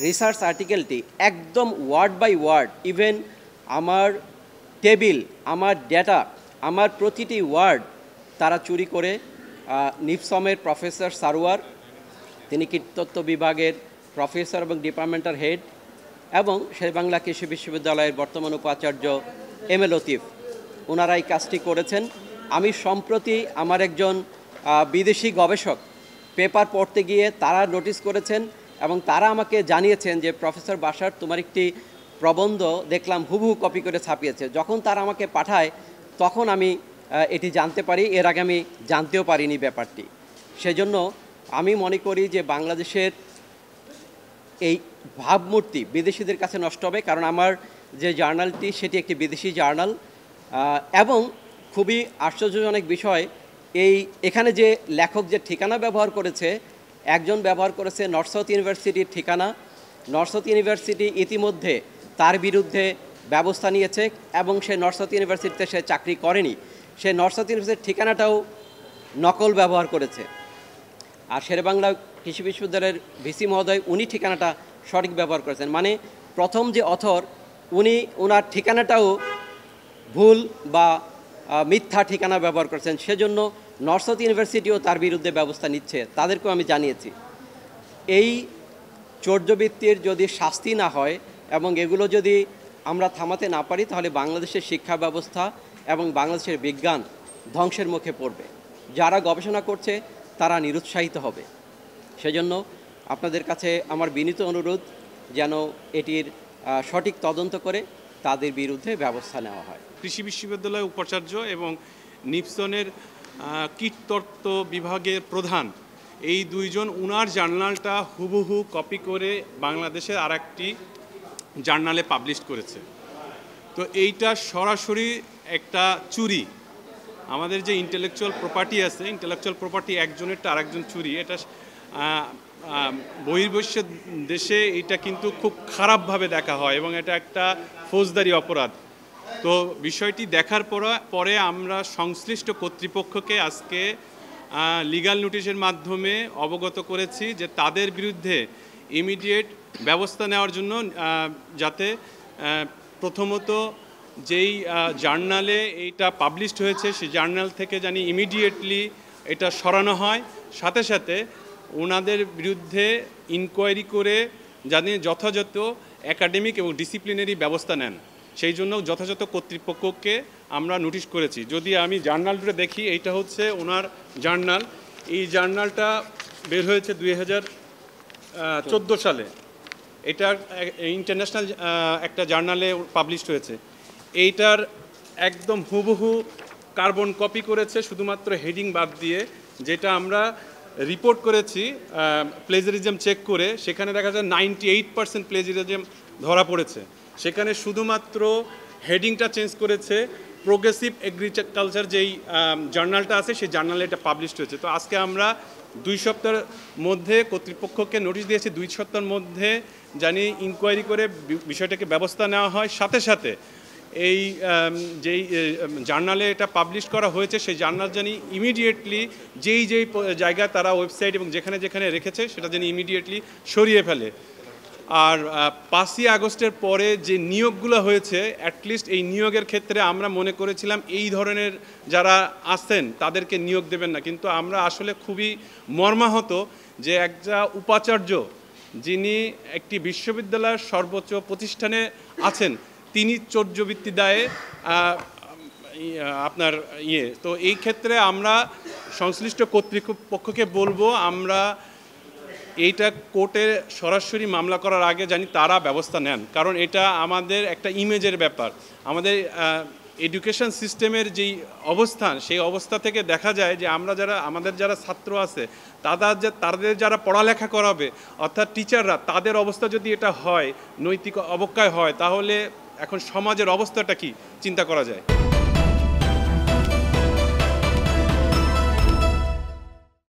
Research আর্টিকেলটি একদম word by word, even আমার table, আমার ডেটা, আমার প্রতিটি ওয়ার্ড তারা চুরি করে নিপসমের প্রফেসর সারোয়ার, তিনি কীটতত্ত্ব বিভাগের প্রফেসর এবং ডিপার্টমেন্টাল হেড, এবং শেরেবাংলা কৃষি বিশ্ববিদ্যালয়ের বর্তমান উপাচার্য এম এ লতিফ, ওনারাই কাজটি করেছেন। আমি সম্প্রতি আমার একজন বিদেশি গবেষক পেপার পড়তে গিয়ে তারা নোটিস করেছেন এবং তারা আমাকে জানিয়েছেন যে প্রফেসর বাশার তোমার একটি প্রবন্ধ দেখলাম হুবহু কপি করে ছাপিয়েছে। যখন তারা আমাকে পাঠায় তখন আমি এটি জানতে পারি, এর আগে আমি জানতেও পারিনি ব্যাপারটি। সেজন্য আমি মনে করি যে বাংলাদেশের এই ভাবমূর্তি বিদেশিদের কাছে নষ্ট হবে, কারণ আমার যে জার্নালটি সেটি একটি বিদেশি জার্নাল। এবং খুবই আশ্চর্যজনক বিষয়, এখানে যে লেখক যে ঠিকানা ব্যবহার করেছে, একজন ব্যবহার করেছে নর্থ সাউথ ইউনিভার্সিটির ঠিকানা। নর্থ সাউথ ইউনিভার্সিটি ইতিমধ্যে তার বিরুদ্ধে ব্যবস্থা নিয়েছে এবং সে নর্থ সাউথ ইউনিভার্সিটিতে সে চাকরি করেনি, সে নর্থ সাউথ ইউনিভার্সিটির ঠিকানাটাও নকল ব্যবহার করেছে। আর শেরেবাংলা কৃষি বিশ্ববিদ্যালয়ের ভিসি মহোদয় উনি ঠিকানাটা সঠিক ব্যবহার করেছেন, মানে প্রথম যে অথর উনি ওনার ঠিকানাটাও ভুল বা মিথ্যা ঠিকানা ব্যবহার করেছেন। সেজন্য নর্থ সাউথ ইউনিভার্সিটিও তার বিরুদ্ধে ব্যবস্থা নিচ্ছে, তাদেরকেও আমি জানিয়েছি। এই চৌর্যবৃত্তির যদি শাস্তি না হয় এবং এগুলো যদি আমরা থামাতে না পারি, তাহলে বাংলাদেশের শিক্ষা ব্যবস্থা এবং বাংলাদেশের বিজ্ঞান ধ্বংসের মুখে পড়বে। যারা গবেষণা করছে তারা নিরুৎসাহিত হবে। সেজন্য আপনাদের কাছে আমার বিনীত অনুরোধ যেন এটির সঠিক তদন্ত করে তাদের বিরুদ্ধে ব্যবস্থা নেওয়া হয়। কৃষি বিশ্ববিদ্যালয়ের উপাচার্য এবং নিপসনের কীটতত্ত্ব বিভাগের প্রধান, এই দুইজন উনার জার্নালটা হুবহু কপি করে বাংলাদেশের আরেকটি জার্নালে পাবলিশ করেছে। তো এইটা সরাসরি একটা চুরি। আমাদের যে ইন্টেলেকচুয়াল প্রপার্টি আছে, ইন্টেলেকচুয়াল প্রপার্টি একজনেরটা আরেকজন চুরি, এটা বহির্বিশ্ব দেশে এটা কিন্তু খুব খারাপভাবে দেখা হয় এবং এটা একটা ফৌজদারি অপরাধ। তো বিষয়টি দেখার পরে আমরা সংশ্লিষ্ট কর্তৃপক্ষকে আজকে লিগ্যাল নোটিশের মাধ্যমে অবগত করেছি যে তাদের বিরুদ্ধে ইমিডিয়েট ব্যবস্থা নেওয়ার জন্য, যাতে প্রথমত যেই জার্নালে এইটা পাবলিশড হয়েছে সেই জার্নাল থেকে জানি ইমিডিয়েটলি এটা সরানো হয়, সাথে সাথে ওনাদের বিরুদ্ধে ইনকোয়ারি করে জানি যথাযথ একাডেমিক এবং ডিসিপ্লিনারি ব্যবস্থা নেন। সেই জন্য যথাযথ কর্তৃপক্ষকে আমরা নোটিশ করেছি। যদি আমি জার্নালটা দেখি, এইটা হচ্ছে ওনার জার্নাল। এই জার্নালটা বের হয়েছে 2014 সালে। এটা ইন্টারন্যাশনাল একটা জার্নালে পাবলিশড হয়েছে। এইটার একদম হুবহু কার্বন কপি করেছে, শুধুমাত্র হেডিং বাদ দিয়ে। যেটা আমরা রিপোর্ট করেছি প্লেজারিজম চেক করে, সেখানে দেখা যায় 98% প্লেজারিজম ধরা পড়েছে। সেখানে শুধুমাত্র হেডিংটা চেঞ্জ করেছে। প্রোগ্রেসিভ এগ্রিকালচার যেই জার্নালটা আছে সেই জার্নালে এটা পাবলিশড হয়েছে। তো আজকে আমরা 2 সপ্তাহের মধ্যে কর্তৃপক্ষকে নোটিশ দিয়েছি, 2 সপ্তাহের মধ্যে জানি ইনকোয়ারি করে বিষয়টাকে ব্যবস্থা নেওয়া হয়। সাথে সাথে এই যেই জার্নালে এটা পাবলিশ করা হয়েছে সেই জার্নাল জানি ইমিডিয়েটলি যেই জায়গায় তারা ওয়েবসাইট এবং যেখানে যেখানে রেখেছে সেটা জানি ইমিডিয়েটলি সরিয়ে ফেলে। আর 5ই আগস্টের পরে যে নিয়োগগুলো হয়েছে, অ্যাটলিস্ট এই নিয়োগের ক্ষেত্রে আমরা মনে করেছিলাম এই ধরনের যারা আছেন তাদেরকে নিয়োগ দেবেন না, কিন্তু আমরা আসলে খুবই মর্মাহত যে একটা উপাচার্য যিনি একটি বিশ্ববিদ্যালয়ের সর্বোচ্চ প্রতিষ্ঠানে আছেন, তিনি চৌর্যবৃত্তি দায়ে আপনার তো এই ক্ষেত্রে আমরা সংশ্লিষ্ট কর্তৃপক্ষকে বলবো, আমরা এইটা কোর্টে সরাসরি মামলা করার আগে জানি তারা ব্যবস্থা নেন, কারণ এটা আমাদের একটা ইমেজের ব্যাপার। আমাদের এডুকেশন সিস্টেমের যেই অবস্থান, সেই অবস্থা থেকে দেখা যায় যে আমাদের যারা ছাত্র আছে তাদের যারা পড়ালেখা করাবে, অর্থাৎ টিচাররা, তাদের অবস্থা যদি এটা হয়, নৈতিক অবক্ষয় হয়, তাহলে এখন সমাজের অবস্থাটা কি চিন্তা করা যায়।